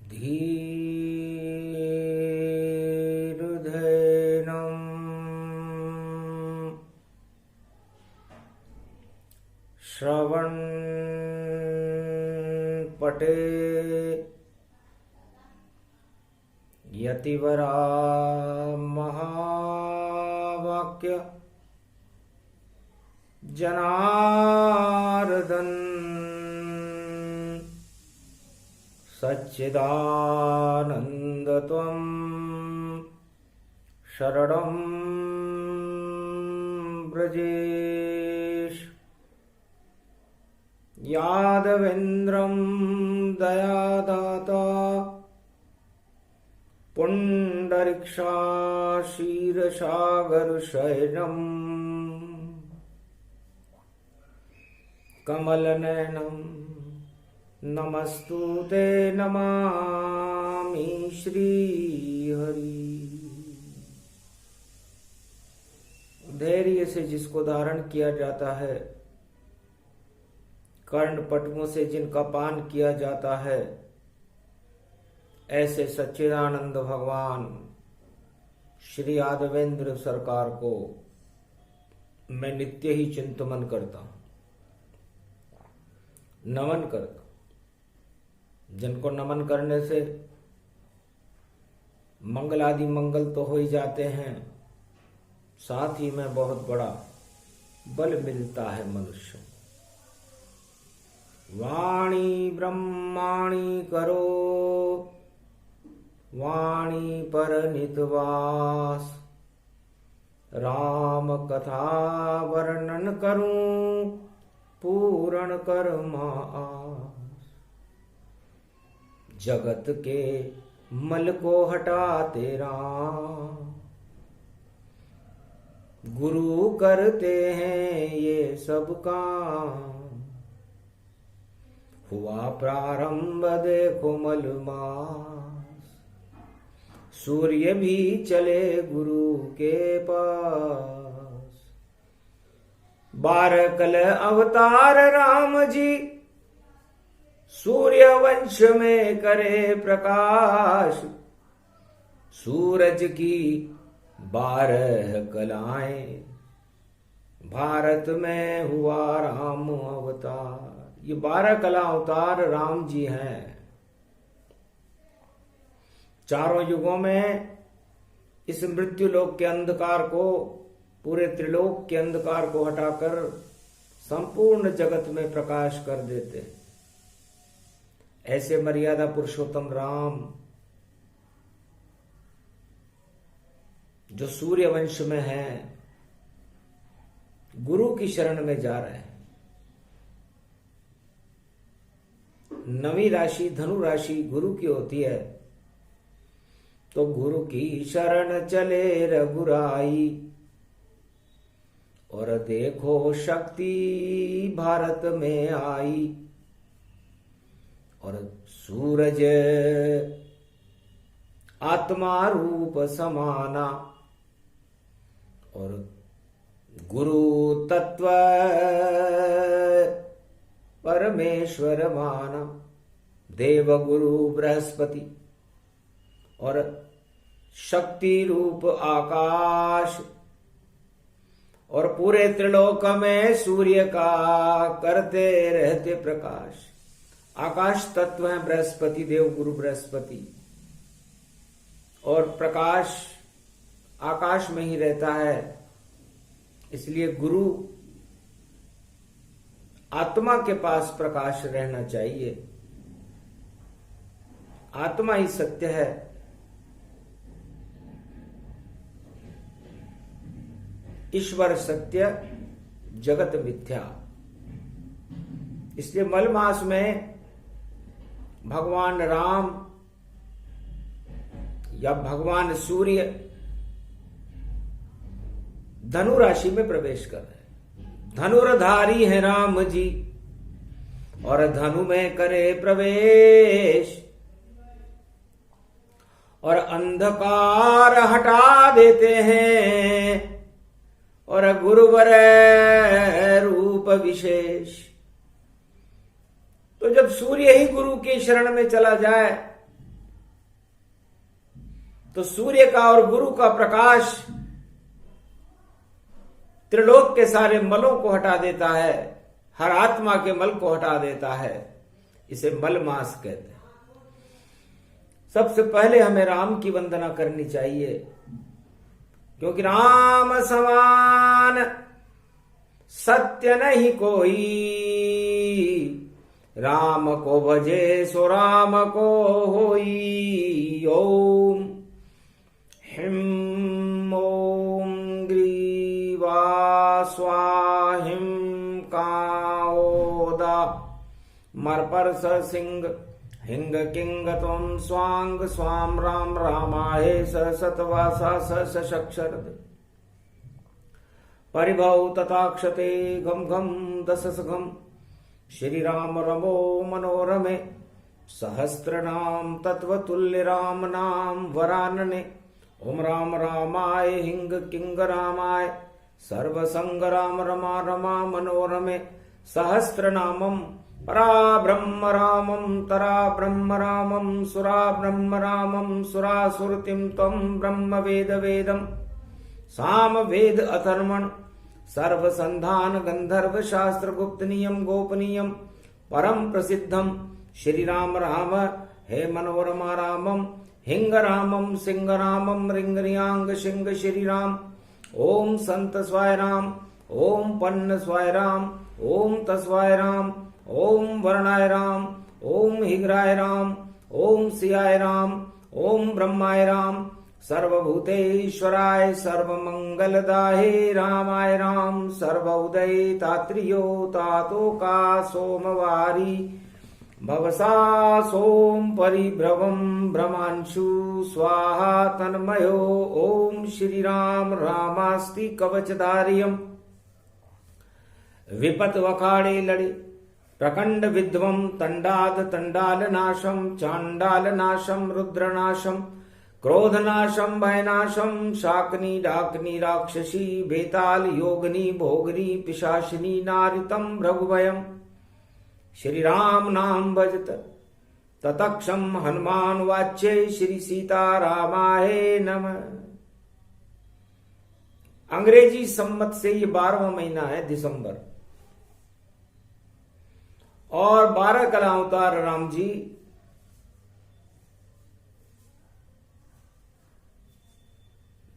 धीरुधैनं श्रवणपटे यतिवरा महावाक्य जनार्दन सच्चिदानंद त्वं शरणं व्रजेश। यादवेन्द्रं दयादाता पुण्डरीक्षाक्षीरसागरशयनम् कमलनयनं नमस्तुते नमामि श्रीहरि। धैर्य से जिसको धारण किया जाता है, कर्ण पटुओं से जिनका पान किया जाता है, ऐसे सच्चिदानंद भगवान श्री यादवेंद्र सरकार को मैं नित्य ही चिंतन करता हूं, नमन करता हूं। जिनको नमन करने से मंगल आदि मंगल तो हो ही जाते हैं, साथ ही में बहुत बड़ा बल मिलता है मनुष्य। वाणी ब्रह्माणी करो वाणी पर नितवास, राम कथा वर्णन करूं पूर्ण कर मास। जगत के मल को हटाते राम, गुरु करते हैं ये सब काम। हुआ प्रारंभ देखो मलमास, सूर्य भी चले गुरु के पास। 12 कल अवतार राम जी, सूर्य वंश में करे प्रकाश। सूरज की 12 कलाएं, भारत में हुआ राम अवतार। ये 12 कला अवतार राम जी हैं। चारों युगों में इस मृत्यु लोक के अंधकार को, पूरे त्रिलोक के अंधकार को हटाकर संपूर्ण जगत में प्रकाश कर देते। ऐसे मर्यादा पुरुषोत्तम राम जो सूर्य वंश में हैं, गुरु की शरण में जा रहे हैं। 9वीं राशि धनु राशि गुरु की होती है, तो गुरु की शरण चले रघुराई। और देखो शक्ति भारत में आई। और सूरज आत्मा रूप समाना, और गुरु तत्व परमेश्वर माना। देव गुरु बृहस्पति और शक्ति रूप आकाश, और पूरे त्रिलोक में सूर्य का करते रहते प्रकाश। आकाश तत्व है बृहस्पति, देव गुरु बृहस्पति, और प्रकाश आकाश में ही रहता है। इसलिए गुरु आत्मा के पास प्रकाश रहना चाहिए। आत्मा ही सत्य है। ईश्वर सत्य, जगत मिथ्या। इसलिए मल मास में भगवान राम या भगवान सूर्य धनु राशि में प्रवेश कर रहे हैं। धनुर्धारी है राम जी, और धनु में करे प्रवेश। और अंधकार हटा देते हैं, और गुरुवर रूप विशेष। तो जब सूर्य ही गुरु की शरण में चला जाए तो सूर्य का और गुरु का प्रकाश त्रिलोक के सारे मलों को हटा देता है, हर आत्मा के मल को हटा देता है। इसे मल मास कहते हैं। सबसे पहले हमें राम की वंदना करनी चाहिए, क्योंकि राम समान सत्य नहीं कोई, राम को भजे सो राम को होई। ओम हिम ओम ग्रीवा स्वाहिम काओदा मरपर्स सिंह हिंग किंग त्वं स्वांग स्वाम राम रामाय स सतवासा सशक्षर परिभव तथाक्षते घम घम दशस घम श्री राम रमो मनोरमे सहस्त्र नाम तत्वतुल्य राम नाम वरानने। ओम राम रामाय हिंग किंग रामाय सर्वसंग राम रमा रमा मनोरमे सहस्त्र नामम परा ब्रह्म रामम तरा ब्रह्म रामम सुरा ब्रह्म रामम सुरासुरतिम तम ब्रह्म वेद वेदम साम वेद अथर्वण सर्वसंधान गंधर्व शास्त्र गुप्त नियम गोपनीयम परम प्रसिद्धम श्री राम राम हे मनोरमा रामम हिंग रामम सिंह रामम रिंग रियांग सिंह श्री राम। ओम संत स्वाय राम ओम पन्न स्वाय राम ओम तस्वाय राम ओम वर्णाय राम ओम हिग्राय राम ओम सियाय राम ओम ब्रह्माय राम सर्वभूतेश्वराय सर्वमंगलदाहे रामाय राम सर्वोदय तात्रियो तातो का सोमवारी भवसा सोम परिभ्रवम ब्रह्मांशु स्वाहा तन्मयो। ओम श्री राम रामास्ति कवचधारियम विपत वखाड़े लड़े प्रकंड विध्वम तंडाद तंडाल नाशम चांडाल नाशम रुद्र नाशम क्रोध नाशम भय नाशम शाकनी डाकनी राक्षसी बेताल योगनी भोगनी पिशाचिनी नारितम भृगुभयम। श्री राम नाम भजत ततक्षम हनुमान वाच्य श्री सीता रामाय नमः। अंग्रेजी संमत से ये 12वां महीना है दिसंबर, और 12 कला अवतार राम जी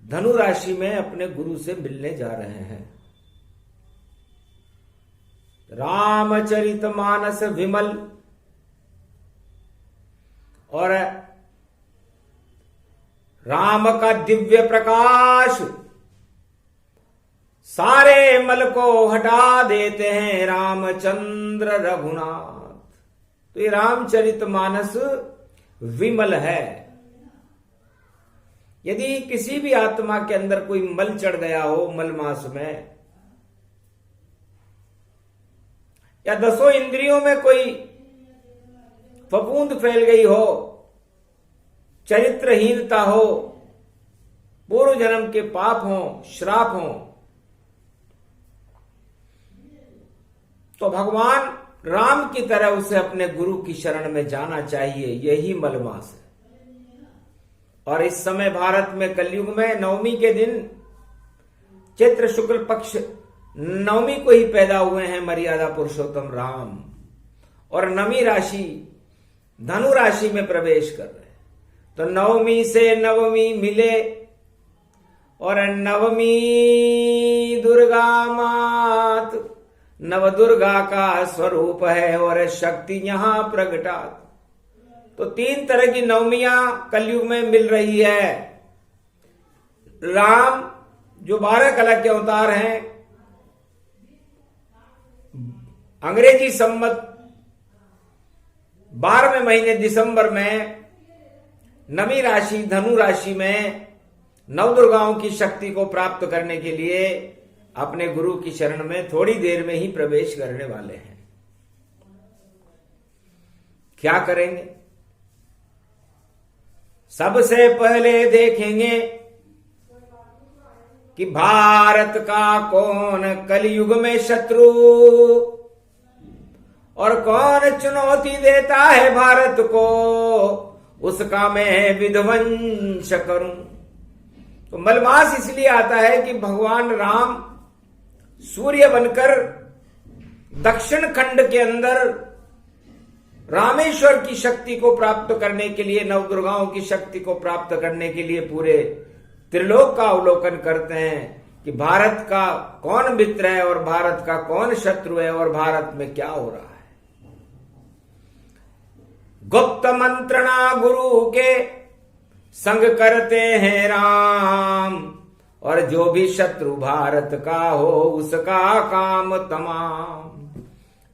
धनु राशि में अपने गुरु से मिलने जा रहे हैं। रामचरित मानस विमल और राम का दिव्य प्रकाश सारे मल को हटा देते हैं रामचंद्र रघुनाथ। तो ये रामचरित मानस विमल है। यदि किसी भी आत्मा के अंदर कोई मल चढ़ गया हो, मल मास में, या 10 इंद्रियों में कोई फफूंद फैल गई हो, चरित्रहीनता हो, पूर्व जन्म के पाप हो, श्राप हो, तो भगवान राम की तरह उसे अपने गुरु की शरण में जाना चाहिए। यही मलमास है। और इस समय भारत में कलयुग में नवमी के दिन चैत्र शुक्ल पक्ष नवमी को ही पैदा हुए हैं मर्यादा पुरुषोत्तम राम, और नवी राशि धनु राशि में प्रवेश कर रहे हैं। तो नवमी से नवमी मिले, और नवमी दुर्गा मात नव दुर्गा का स्वरूप है और शक्ति यहां प्रगटात। तो 3 तरह की नवमियां कलयुग में मिल रही है। राम जो 12 कला के अवतार हैं, अंग्रेजी संवत 12वें महीने दिसंबर में नवी राशि धनु राशि में नवदुर्गाओं की शक्ति को प्राप्त करने के लिए अपने गुरु की शरण में थोड़ी देर में ही प्रवेश करने वाले हैं। क्या करेंगे? सबसे पहले देखेंगे कि भारत का कौन कलयुग में शत्रु और कौन चुनौती देता है भारत को। उसका मैं विध्वंस करूं। तो मलमास इसलिए आता है कि भगवान राम सूर्य बनकर दक्षिण खंड के अंदर रामेश्वर की शक्ति को प्राप्त करने के लिए, नवदुर्गाओं की शक्ति को प्राप्त करने के लिए पूरे त्रिलोक का अवलोकन करते हैं कि भारत का कौन मित्र है और भारत का कौन शत्रु है और भारत में क्या हो रहा है। गुप्त मंत्रणा गुरु के संग करते हैं राम, और जो भी शत्रु भारत का हो उसका काम तमाम।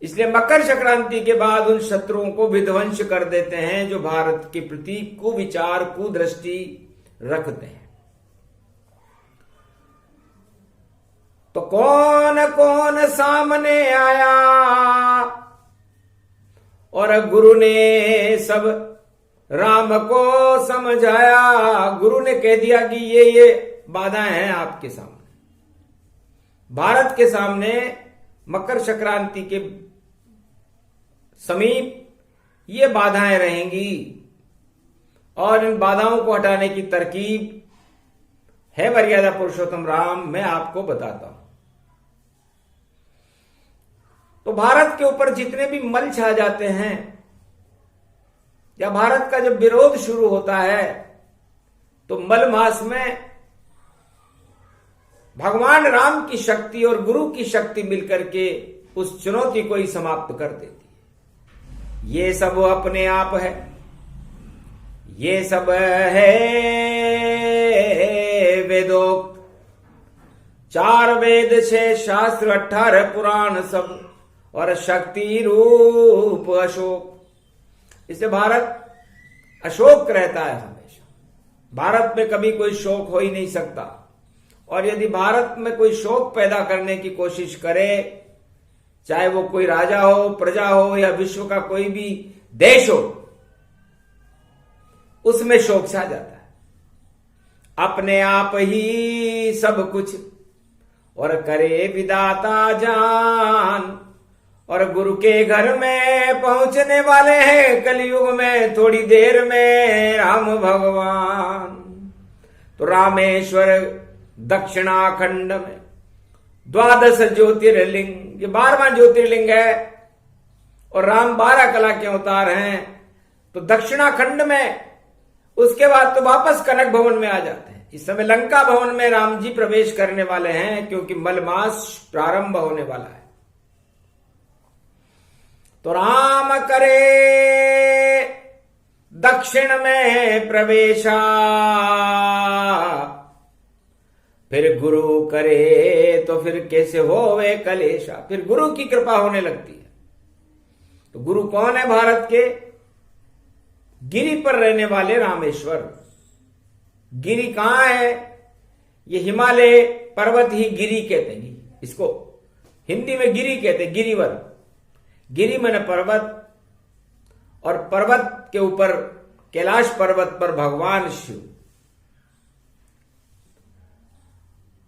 इसलिए मकर संक्रांति के बाद उन शत्रुओं को विध्वंस कर देते हैं जो भारत के प्रति कुविचार, कुदृष्टि रखते हैं। तो कौन कौन सामने आया, और गुरु ने सब राम को समझाया। गुरु ने कह दिया कि ये बाधाएं हैं आपके सामने, भारत के सामने मकर संक्रांति के समीप ये बाधाएं रहेंगी, और इन बाधाओं को हटाने की तरकीब है मर्यादा पुरुषोत्तम राम, मैं आपको बताता हूं। तो भारत के ऊपर जितने भी मल छा जाते हैं, या भारत का जब विरोध शुरू होता है, तो मल मास में भगवान राम की शक्ति और गुरु की शक्ति मिलकर के उस चुनौती को ही समाप्त कर देती है। ये सब अपने आप है, ये सब है वेदोक्त, 4 वेद 6 शास्त्र 18 पुराण सब, और शक्ति रूप अशोक। इससे भारत अशोक रहता है हमेशा। भारत में कभी कोई शोक हो ही नहीं सकता, और यदि भारत में कोई शोक पैदा करने की कोशिश करे, चाहे वो कोई राजा हो, प्रजा हो, या विश्व का कोई भी देश हो, उसमें शोक छा जाता है। अपने आप ही सब कुछ और करे विदाता जान, और गुरु के घर में पहुंचने वाले हैं कलयुग में थोड़ी देर में राम भगवान। तो रामेश्वर दक्षिणाखंड में 12 ज्योतिर्लिंग, ये 12वां ज्योतिर्लिंग है, और राम 12 कला के अवतार हैं। तो दक्षिणाखंड में, उसके बाद तो वापस कनक भवन में आ जाते हैं। इस समय लंका भवन में राम जी प्रवेश करने वाले हैं, क्योंकि मलमास प्रारंभ होने वाला है। तो राम करे दक्षिण में प्रवेशा, फिर गुरु करे तो फिर कैसे होवे कलेशा। फिर गुरु की कृपा होने लगती है। तो गुरु कौन है? भारत के गिरी पर रहने वाले रामेश्वर। गिरी कहां है? ये हिमालय पर्वत ही गिरी कहते हैं इसको, हिंदी में गिरी कहते हैं, गिरिवर। गिरी माने पर्वत, और पर्वत के ऊपर कैलाश पर्वत पर भगवान शिव।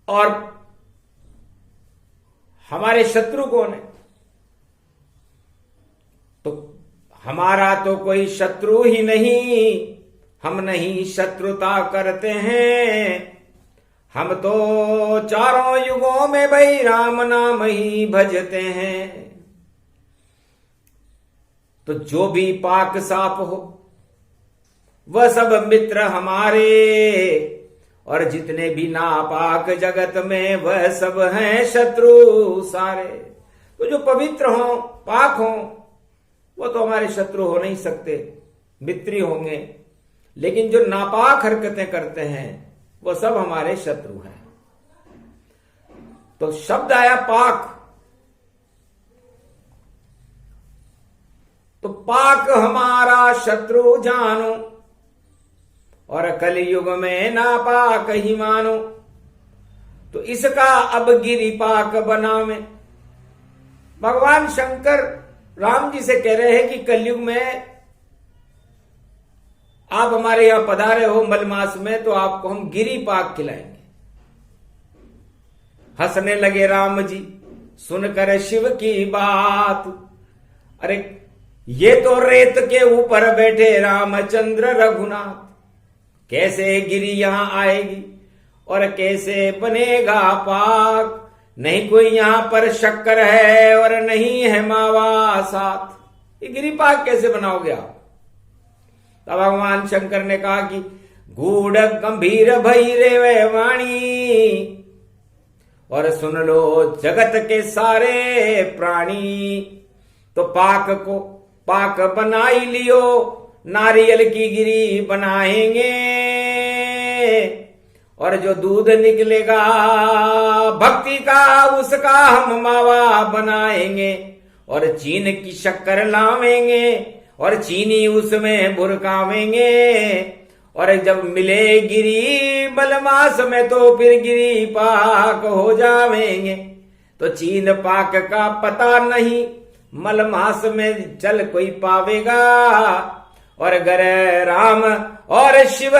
और हमारे शत्रु कौन है? तो हमारा तो कोई शत्रु ही नहीं, हम नहीं शत्रुता करते हैं। हम तो चारों युगों में भाई राम नाम ही भजते हैं। तो जो भी पाक साप हो वह सब मित्र हमारे, और जितने भी नापाक जगत में वह सब हैं शत्रु सारे। तो जो पवित्र हो, पाक हो, वो तो हमारे शत्रु हो नहीं सकते, मित्र ही होंगे। लेकिन जो नापाक हरकतें करते हैं वो सब हमारे शत्रु हैं। तो शब्द आया पाक। तो पाक हमारा शत्रु जानो, और कलयुग में नापाक ही मानो। तो इसका अब गिरि पाक बनावे। भगवान शंकर राम जी से कह रहे हैं कि कलयुग में आप हमारे यहां पधारे हो मलमास में, तो आपको हम गिरि पाक खिलाएंगे। हंसने लगे राम जी सुनकर शिव की बात। अरे ये तो रेत के ऊपर बैठे रामचंद्र रघुनाथ, कैसे गिरी यहां आएगी और कैसे बनेगा पाक। नहीं कोई यहां पर शक्कर है और नहीं है मावा साथ, ये गिरी पाक कैसे बनाओगे आप। तब भगवान शंकर ने कहा कि गूढ़ गंभीर भई रे वाणी, और सुन लो जगत के सारे प्राणी। तो पाक को पाक बनाई लियो, नारियल की गिरी बनाएंगे, और जो दूध निकलेगा भक्ति का उसका हम मावा बनाएंगे, और चीन की शक्कर लावेंगे और चीनी उसमें भुरकावेंगे, और जब मिले गिरी मलमास में तो फिर गिरी पाक हो जावेंगे। तो चीन पाक का पता नहीं मलमास में चल कोई पावेगा, और अगर राम और शिव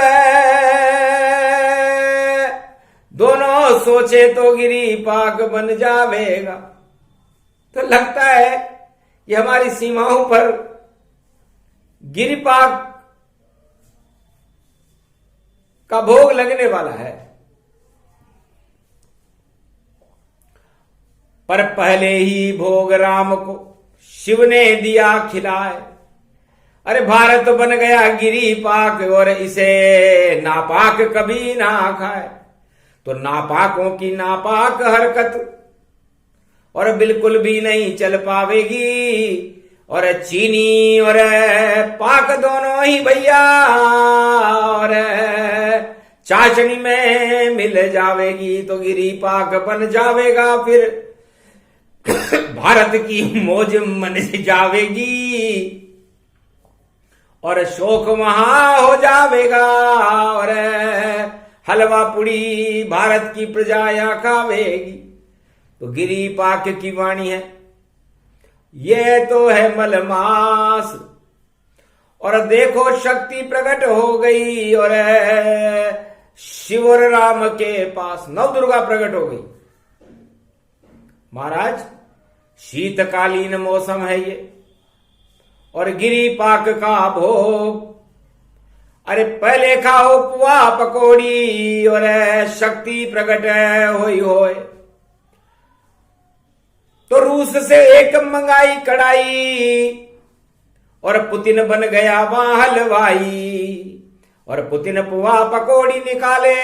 दोनों सोचे तो गिरी पाक बन जावेगा। तो लगता है कि हमारी सीमाओं पर गिरी पाक का भोग लगने वाला है। पर पहले ही भोग राम को शिव ने दिया खिलाए। अरे भारत बन गया गिरी पाक, और इसे नापाक कभी ना खाए। तो नापाकों की नापाक हरकत और बिल्कुल भी नहीं चल पावेगी, और चीनी और पाक दोनों ही भैया और चाशनी में मिल जावेगी, तो गिरी पाक बन जावेगा। फिर भारत की मौज मन जावेगी और शोक वहां हो जावेगा, और हलवा पुड़ी भारत की प्रजा यहां खावेगी। तो गिरी पाक की वाणी है, ये तो है मलमास। और देखो शक्ति प्रकट हो गई, और शिव और राम के पास नवदुर्गा प्रकट हो गई। महाराज शीतकालीन मौसम है ये, और गिरी पाक का भोग। अरे पहले खाओ पुआ पकौड़ी, और शक्ति प्रकट होई होए। तो रूस से एक मंगाई कढ़ाई, और पुतिन बन गया वहां हलवाई। और पुतिन पुआ पकौड़ी निकाले,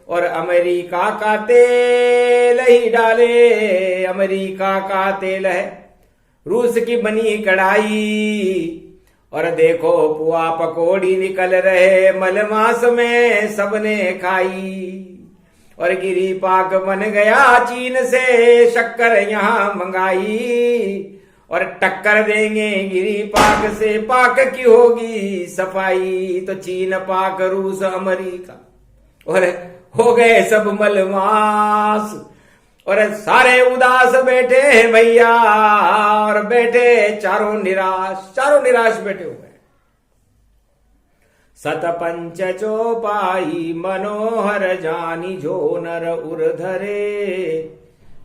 और अमेरिका का तेल ही डाले। अमेरिका का तेल है, रूस की बनी कढ़ाई। और देखो पुआ पकौड़ी निकल रहे मलमास में सबने खाई। और गिरी पाक बन गया चीन से शक्कर यहां मंगाई। और टक्कर देंगे गिरी पाक से, पाक की होगी सफाई। तो चीन पाक रूस अमेरिका और हो गए सब मलमास, और सारे उदास बैठे हैं भैया, और बैठे चारों निराश बैठे हुए। सतपंच चौपाई मनोहर जानी जो नर उर्धरे।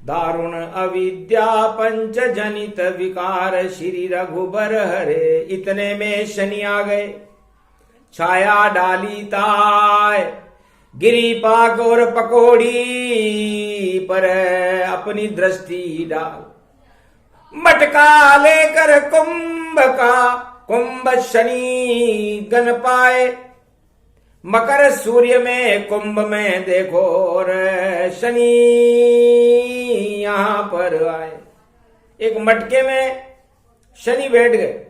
दारुण अविद्या पंच जनित विकार श्री रघुबर हरे। इतने में शनि आ गए, छाया डाली ताय। गिरी पाक और पकौड़ी पर अपनी दृष्टि डाल। मटका लेकर कुंभ शनि गन पाए। मकर सूर्य में कुंभ में देखो, और शनि यहां पर आए। एक मटके में शनि बैठ गए।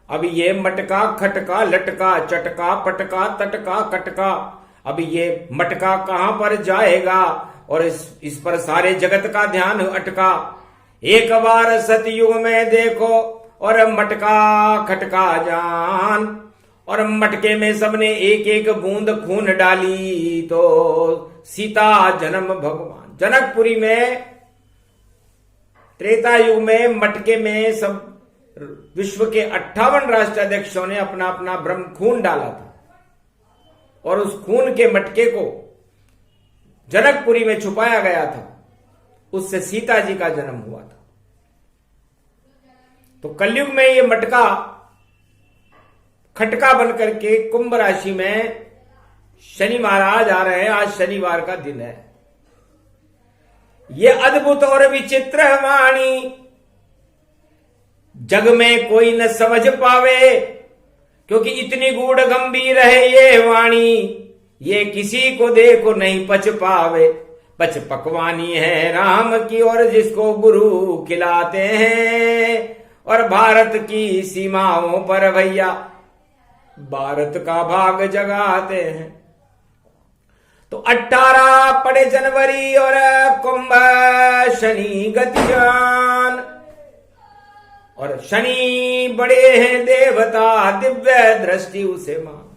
अब ये मटका खटका लटका चटका पटका तटका कटका, अब ये मटका कहां पर जाएगा, और इस पर सारे जगत का ध्यान अटका। एक बार सतयुग में देखो, और मटका खटका जान। और मटके में सबने एक एक बूंद खून डाली। तो सीता जन्म भगवान जनकपुरी में त्रेता युग में मटके में सब विश्व के 58 राष्ट्राध्यक्षों ने अपना अपना ब्रह्म खून डाला था, और उस खून के मटके को जनकपुरी में छुपाया गया था। उससे सीता जी का जन्म हुआ था। तो कलयुग में ये मटका खटका बन करके कुंभ राशि में शनि महाराज आ रहे हैं। आज शनिवार का दिन है। ये अद्भुत और विचित्र वाणी जग में कोई न समझ पावे, क्योंकि इतनी गूढ़ गंभीर है ये वाणी, ये किसी को देखो नहीं पच पावे। पच पकवानी है राम की और जिसको गुरु खिलाते हैं, और भारत की सीमाओं पर भैया भारत का भाग जगाते हैं। तो 18 पड़े जनवरी और कुंभ शनि गतिजान, और शनि बड़े हैं देवता दिव्य दृष्टि उसे मान।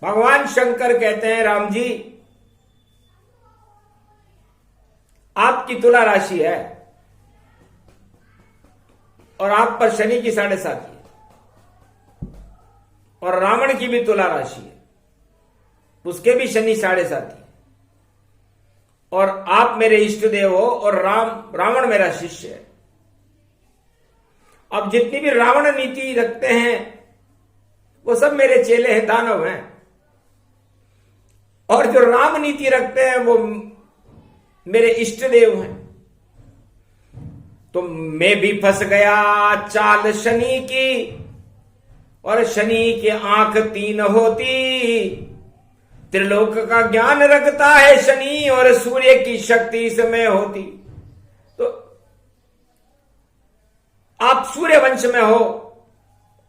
भगवान शंकर कहते हैं राम जी आपकी तुला राशि है और आप पर शनि की 7.5 है, और रावण की भी तुला राशि है, उसके भी शनि 7.5 है, और आप मेरे इष्ट देव हो और रावण मेरा शिष्य है। अब जितनी भी रावण नीति रखते हैं वो सब मेरे चेले हैं, दानव हैं, और जो राम नीति रखते हैं वो मेरे इष्ट देव हैं। तो मैं भी फंस गया चाल शनि की, और शनि की आंख 3 होती। त्रिलोक का ज्ञान रखता है शनि, और सूर्य की शक्ति इसमें होती। तो आप सूर्य वंश में हो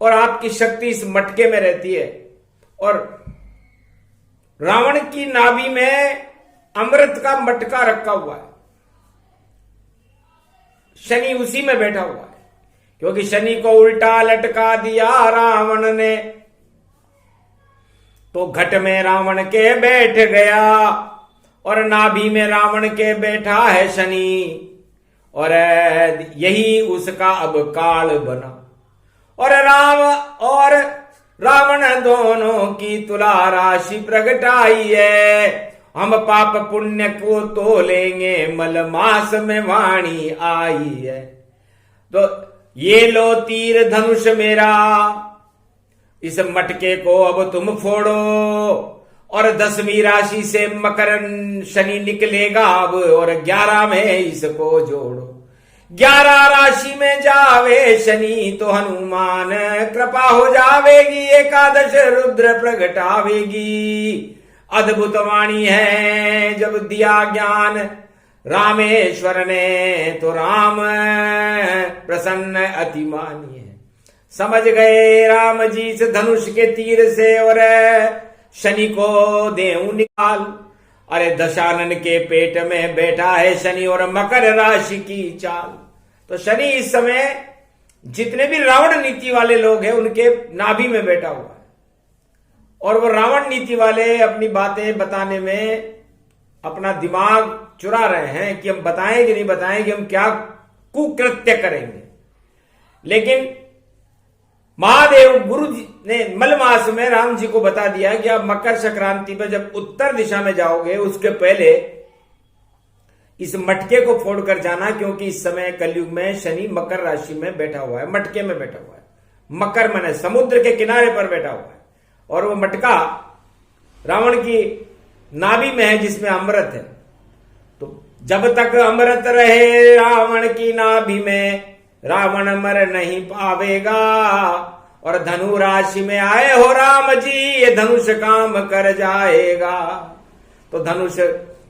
और आपकी शक्ति इस मटके में रहती है, और रावण की नाभि में अमृत का मटका रखा हुआ है, शनि उसी में बैठा हुआ है। क्योंकि शनि को उल्टा लटका दिया रावण ने, तो घट में रावण के बैठ गया, और नाभि में रावण के बैठा है शनि, और यही उसका अब काल बना। और राम और रावण दोनों की तुला राशि प्रगटाई है। हम पाप पुण्य को तो लेंगे, मल मास में वाणी आई है। तो ये लो तीर धनुष मेरा, इस मटके को अब तुम फोड़ो, और 10वीं राशि से मकर शनि निकलेगा अब, और 11 में इसको जोड़ो। 11 राशि में जावे शनि तो हनुमान कृपा हो जावेगी, 11 रुद्र प्रगटावेगी। अद्भुत वाणी है जब दिया ज्ञान रामेश्वर ने, तो राम प्रसन्न अति मानी है। समझ गए राम जी इस धनुष के तीर से, और शनि को देऊं निकाल। अरे दशानन के पेट में बैठा है शनि, और मकर राशि की चाल। तो शनि इस समय जितने भी रावण नीति वाले लोग हैं उनके नाभि में बैठा हुआ है, और वो रावण नीति वाले अपनी बातें बताने में अपना दिमाग चुरा रहे हैं कि हम बताएंगे नहीं बताएंगे, हम क्या कुकृत्य करेंगे। लेकिन महादेव गुरु जी ने मल मास में राम जी को बता दिया कि आप मकर संक्रांति पर जब उत्तर दिशा में जाओगे उसके पहले इस मटके को फोड़कर जाना, क्योंकि इस समय कलयुग में शनि मकर राशि में बैठा हुआ है, मटके में बैठा हुआ है। मकर माने समुद्र के किनारे पर बैठा हुआ है, और वो मटका रावण की नाभि में है जिसमें अमृत है। तो जब तक अमृत रहे रावण की नाभि में, रावण मर नहीं पावेगा। और धनु राशि में आए हो राम जी, ये धनुष काम कर जाएगा। तो धनुष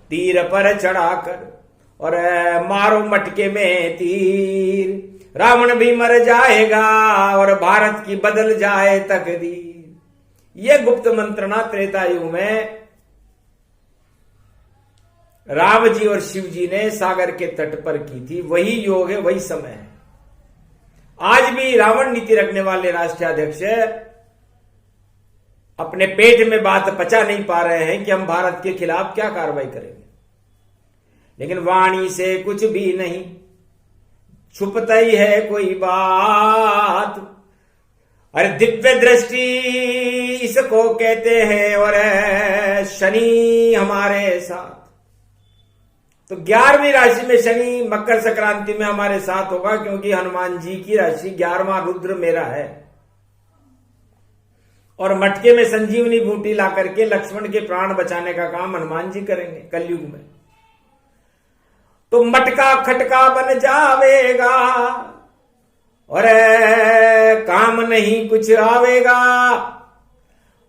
तीर पर चढ़ाकर और मारो मटके में तीर, रावण भी मर जाएगा और भारत की बदल जाए तकदीर। ये गुप्त मंत्रणा त्रेता युग में राम जी और शिव जी ने सागर के तट पर की थी। वही योग है, वही समय है। आज भी रावण नीति रखने वाले राष्ट्राध्यक्ष अपने पेट में बात पचा नहीं पा रहे हैं कि हम भारत के खिलाफ क्या कार्रवाई करेंगे, लेकिन वाणी से कुछ भी नहीं छुपता ही है कोई बात। अरे दिव्य दृष्टि इसको कहते हैं, और शनि हमारे साथ। तो 11वीं राशि में शनि मकर संक्रांति में हमारे साथ होगा, क्योंकि हनुमान जी की राशि 11वां रुद्र मेरा है। और मटके में संजीवनी बूटी ला करके लक्ष्मण के प्राण बचाने का काम हनुमान जी करेंगे कलयुग में। तो मटका खटका बन जावेगा और काम नहीं कुछ आवेगा,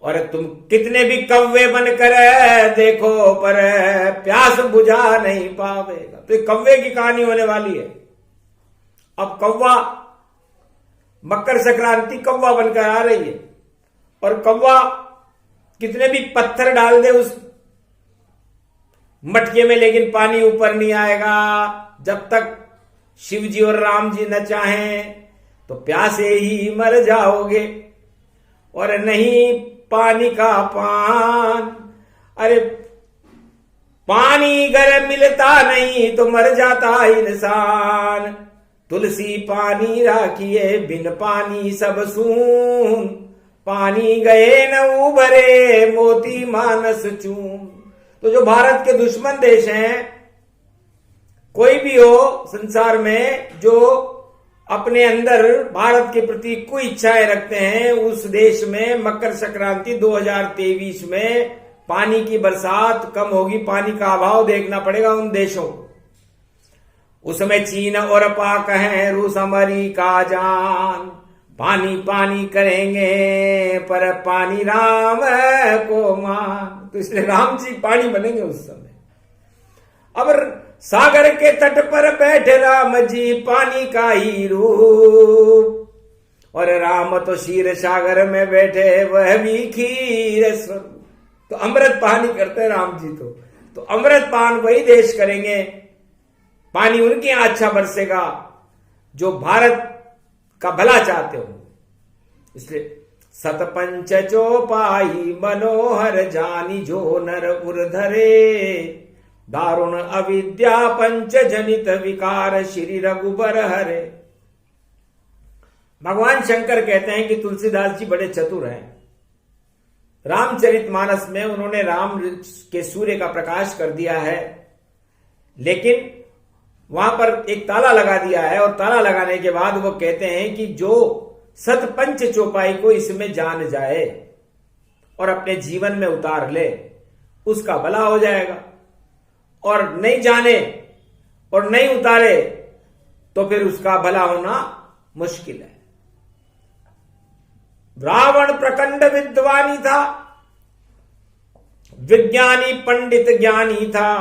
और तुम कितने भी कौवे बनकर देखो पर प्यास बुझा नहीं पावेगा। तो कौवे की कहानी होने वाली है। अब कौवा, मकर संक्रांति कौवा बनकर आ रही है, और कौवा कितने भी पत्थर डाल दे उस मटके में, लेकिन पानी ऊपर नहीं आएगा। जब तक शिव जी और राम जी न चाहें तो प्यासे ही मर जाओगे, और नहीं पानी का पान। अरे पानी घर मिलता नहीं तो मर जाता इंसान। तुलसी पानी राखिए बिन पानी सब सून, पानी गए न उभरे मोती मानस चून। तो जो भारत के दुश्मन देश हैं, कोई भी हो संसार में, जो अपने अंदर भारत के प्रति कोई इच्छाएं रखते हैं, उस देश में मकर संक्रांति 2023 में पानी की बरसात कम होगी, पानी का अभाव देखना पड़ेगा उन देशों को। उसमें चीन और पाक हैं, रूस अमेरिका जान, पानी पानी करेंगे पर पानी राम को मान। तो इसलिए राम जी पानी बनेंगे उस समय। अब सागर के तट पर बैठे राम जी पानी का ही रूप, और राम तो क्षीर सागर में बैठे वह भी खीर स्वरूप। तो अमृत पानी करते हैं राम जी। तो अमृत पान वही देश करेंगे, पानी उनके यहां अच्छा बरसेगा जो भारत का भला चाहते हो। इसलिए सतपंच चौपाई मनोहर जानी जो नर उर्धरे, दारुण अविद्या पंच जनित विकार श्री रघुबर हरे। भगवान शंकर कहते हैं कि तुलसीदास जी बड़े चतुर हैं। रामचरितमानस में उन्होंने राम के सूर्य का प्रकाश कर दिया है, लेकिन वहां पर एक ताला लगा दिया है, और ताला लगाने के बाद वो कहते हैं कि जो सतपंच चौपाई को इसमें जान जाए और अपने जीवन में उतार ले, उसका भला हो जाएगा। और नहीं जाने और नहीं उतारे तो फिर उसका भला होना मुश्किल है। रावण प्रचंड विद्वानी था, विज्ञानी पंडित ज्ञानी था,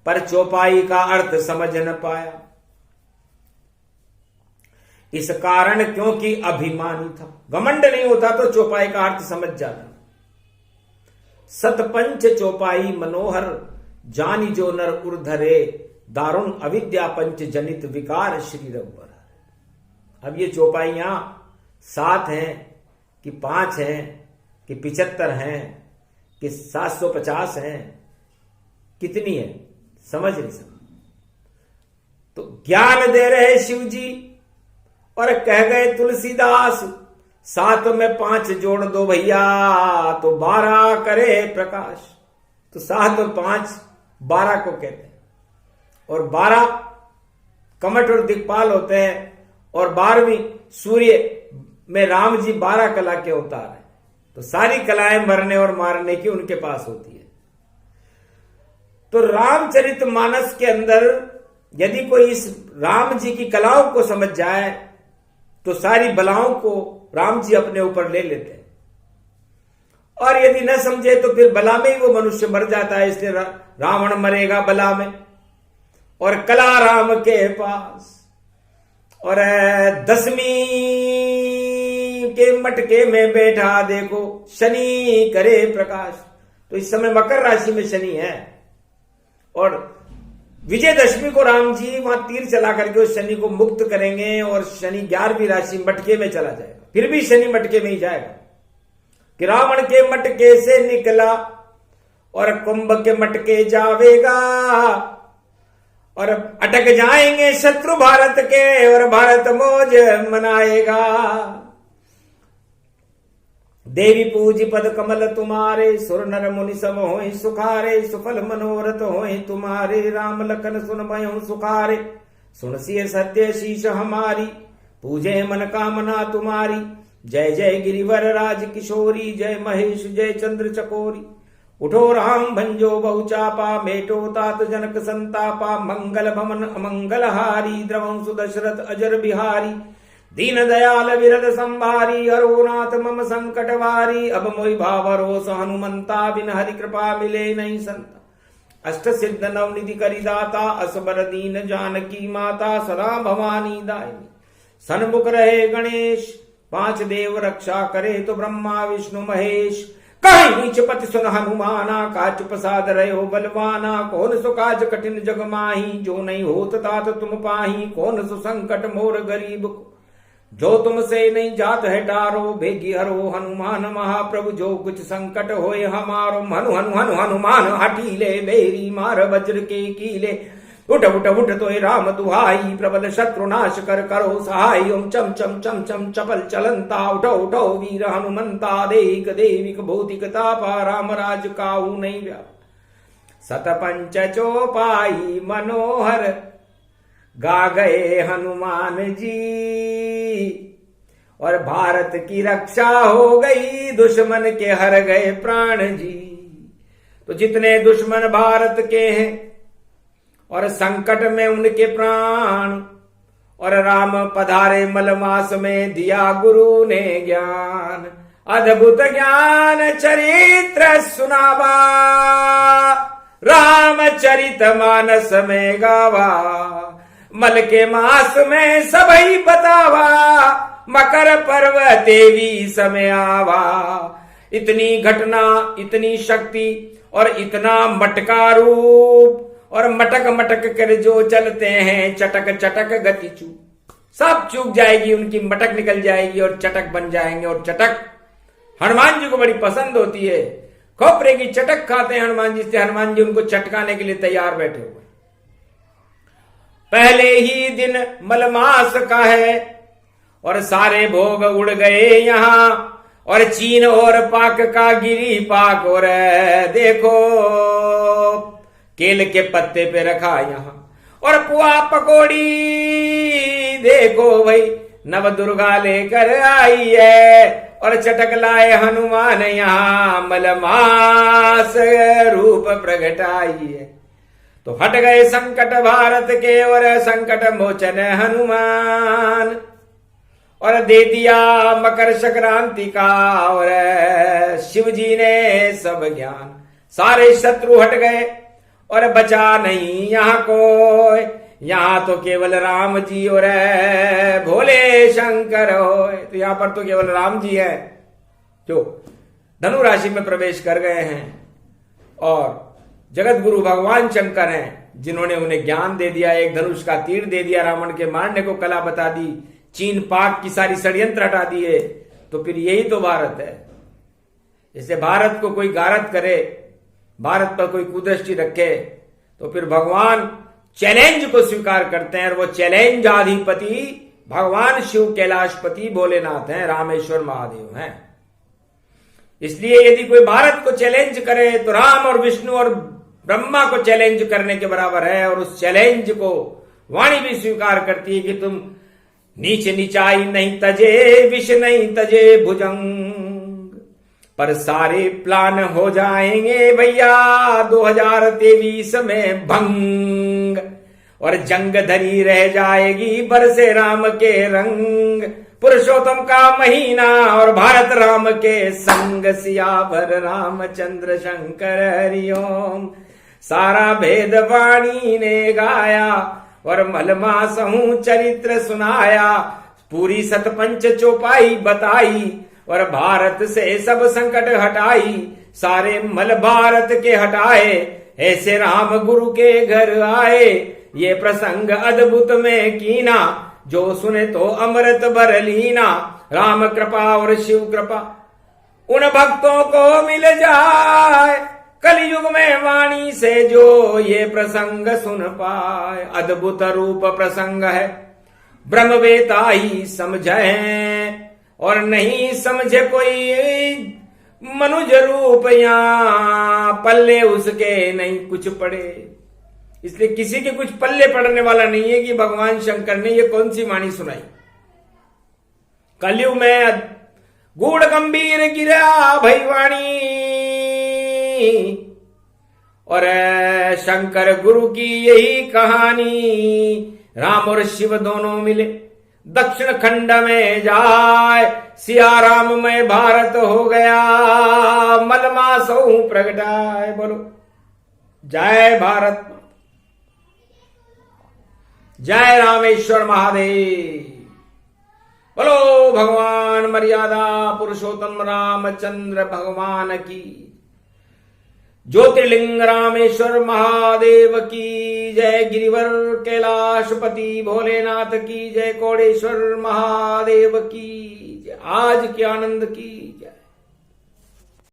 पर चौपाई का अर्थ समझ न पाया। इस कारण क्योंकि अभिमानी था। घमंड नहीं होता तो चौपाई का अर्थ समझ जाता। सतपंच चौपाई मनोहर जानी जो नर उर्धरे, दारुण अविद्या पंच जनित विकार श्री रघुबर। अब ये चौपाइयां 7 हैं कि 5 हैं कि 75 हैं कि 750 हैं, कितनी है समझ नहीं सकते। तो ज्ञान दे रहे शिव जी और कह गए तुलसीदास, 7 में 5 जोड़ दो भैया तो 12 करे प्रकाश। तो 7 और 5 12 को कहते हैं, और 12 कमट और दिक्पाल होते हैं, और 12वीं सूर्य में राम जी 12 कला के अवतार हैं। तो सारी कलाएं मरने और मारने की उनके पास होती है। तो रामचरितमानस के अंदर यदि कोई इस राम जी की कलाओं को समझ जाए तो सारी बलाओं को राम जी अपने ऊपर ले लेते हैं, और यदि न समझे तो फिर बला में ही वो मनुष्य मर जाता है। इसलिए रावण मरेगा बला में, और कला राम के पास। और 10वीं के मटके में बैठा देखो शनि करे प्रकाश। तो इस समय मकर राशि में शनि है, और विजयदशमी को राम जी वहां तीर चला करके उस शनि को मुक्त करेंगे, और शनि 11वीं राशि मटके में चला जाएगा। फिर भी शनि मटके में ही जाएगा कि रावण के मटके से निकला और कुंभ के मटके जावेगा, और अटक जाएंगे शत्रु भारत के और भारत मौज मनाएगा। देवी पूज पद कमल तुम्हारे, सुर नर मुनि सब होय सुखारे, सुफल मनोरथ होय तुम्हारे, राम लखन सुन भयो सुखारे, सुन सिय सत्य शीश हमारी, पूजे मन कामना तुम्हारी, जय जय गिरिवर राज किशोरी, जय महेश जय चंद्र चकोरी, उठो राम भंजो बहुचापा, मेटो तात जनक संतापा, मंगल भवन अमंगल हारी, द्रवं सुदशरथ अजर बिहारी, दीन दयाल विरद संभारी, हरो नाथ मम संकट वारी, अब मोहि भावरोस हनुमंता, बिन हरि कृपा मिले नहीं संता, अष्ट सिद्ध नवनिधि करि दाता, असबर दीन जानकी माता, सदा भवानी दायिनी, सन्मुख रहे गणेश, पांच देव रक्षा करे तो ब्रह्मा विष्णु महेश, कहीं नीच पति सुन हनुमाना, काच प्रसाद रहो बलवाना, कौन सो काज कठिन जग माही, जो नहीं होत तात तुम पाही, कौन सो संकट मोर गरीब को, जो तुमसे नहीं जात है डारो, भेगी हरो हनुमान महाप्रभु, जो कुछ संकट होए हमारो, हनु हनु हनु हनुमान हठीले, बेरी मार वज्र के कीले, उठ उठ उठ तो राम दुहाई, प्रबल शत्रु नाश कर करो सहाय, ओम चम चम चम चम चपल चलंता, उठो उठो वीर हनुमंता, देहिक देविक भौतिक तापा, राम राज काहू नहीं व्याप, सत पंच चौपाई मनोहर, गा गए हनुमान जी, और भारत की रक्षा हो गई, दुश्मन के हर गए प्राण जी। तो जितने दुश्मन भारत के हैं और संकट में उनके प्राण, और राम पधारे मलमास में, दिया गुरु ने ज्ञान, अद्भुत ज्ञान चरित्र सुनावा, रामचरित मानस में गावा, मल के मास में सबई बतावा, मकर पर्व देवी समय आवा, इतनी घटना इतनी शक्ति और इतना मटका रूप, और मटक मटक कर जो चलते हैं, चटक चटक गति चूक, सब चूक जाएगी उनकी, मटक निकल जाएगी और चटक बन जाएंगे। और चटक हनुमान जी को बड़ी पसंद होती है, खोपरे की चटक खाते हैं हनुमान जी से, हनुमान जी उनको चटकाने के लिए तैयार बैठे हुए। पहले ही दिन मलमास का है और सारे भोग उड़ गए यहां, और चीन और पाक का गिरी पाक, और देखो केल के पत्ते पे रखा यहां, और पुआ पकोड़ी देखो भाई नव दुर्गा लेकर आई है, और चटक लाए हनुमान यहां, मलमास रूप प्रगटाई है। तो हट गए संकट भारत के, और संकट मोचन हनुमान, और दे दिया मकर संक्रांति का, और शिव जी ने सब ज्ञान, सारे शत्रु हट गए और बचा नहीं यहाँ कोई, यहाँ तो केवल राम जी और भोले शंकर हो। तो यहाँ पर तो केवल राम जी है जो धनु राशि में प्रवेश कर गए हैं, और जगत गुरु भगवान शंकर हैं जिन्होंने उन्हें ज्ञान दे दिया, एक धनुष का तीर दे दिया, रावण के मारने को कला बता दी, चीन पाक की सारी षड्यंत्र हटा दिए। तो फिर यही तो भारत है। जैसे भारत को कोई गारत करे, भारत पर कोई कुदृष्टि रखे, तो फिर भगवान चैलेंज को स्वीकार करते हैं, और वो चैलेंज अधिपति भगवान शिव कैलाशपति भोलेनाथ हैं, रामेश्वर महादेव हैं। इसलिए यदि कोई भारत को चैलेंज करे तो राम और विष्णु और ब्रह्मा को चैलेंज करने के बराबर है, और उस चैलेंज को वाणी भी स्वीकार करती है कि तुम नीच नीचाई नहीं तजे, विष नहीं तजे भुजंग, पर सारे प्लान हो जाएंगे भैया 2023 में भंग, और जंग धरी रह जाएगी बरसे राम के रंग, पुरुषोत्तम का महीना और भारत राम के संग, सियावर रामचंद्र शंकर हरिओम। सारा भेद वाणी ने गाया और मलमासहु चरित्र सुनाया, पूरी सतपंच चौपाई बताई और भारत से सब संकट हटाई, सारे मल भारत के हटाए, ऐसे राम गुरु के घर आए, ये प्रसंग अद्भुत में कीना, जो सुने तो अमृत भर लीना, राम कृपा और शिव कृपा उन भक्तों को मिल जाए, कलयुग में वाणी से जो ये प्रसंग सुन पाए। अद्भुत रूप प्रसंग है, ब्रह्मवेता ही समझे और नहीं समझे कोई मनुज रूप यहाँ, पल्ले उसके नहीं कुछ पड़े। इसलिए किसी के कुछ पल्ले पड़ने वाला नहीं है कि भगवान शंकर ने ये कौन सी वाणी सुनाई। कलयुग में गूढ़ गंभीर गिरा भैवाणी, और शंकर गुरु की यही कहानी। राम और शिव दोनों मिले दक्षिण खंड में जाए, सिया राम में भारत हो गया, मलमा सौ प्रगटाए। बोलो जय भारत, जय रामेश्वर महादेव। बोलो भगवान मर्यादा पुरुषोत्तम रामचंद्र भगवान की, ज्योतिर्लिंग रामेश्वर महादेव की जय, गिरिवर कैलाशपति भोलेनाथ की जय, कोडेश्वर महादेव की जय, आज के आनंद की जय।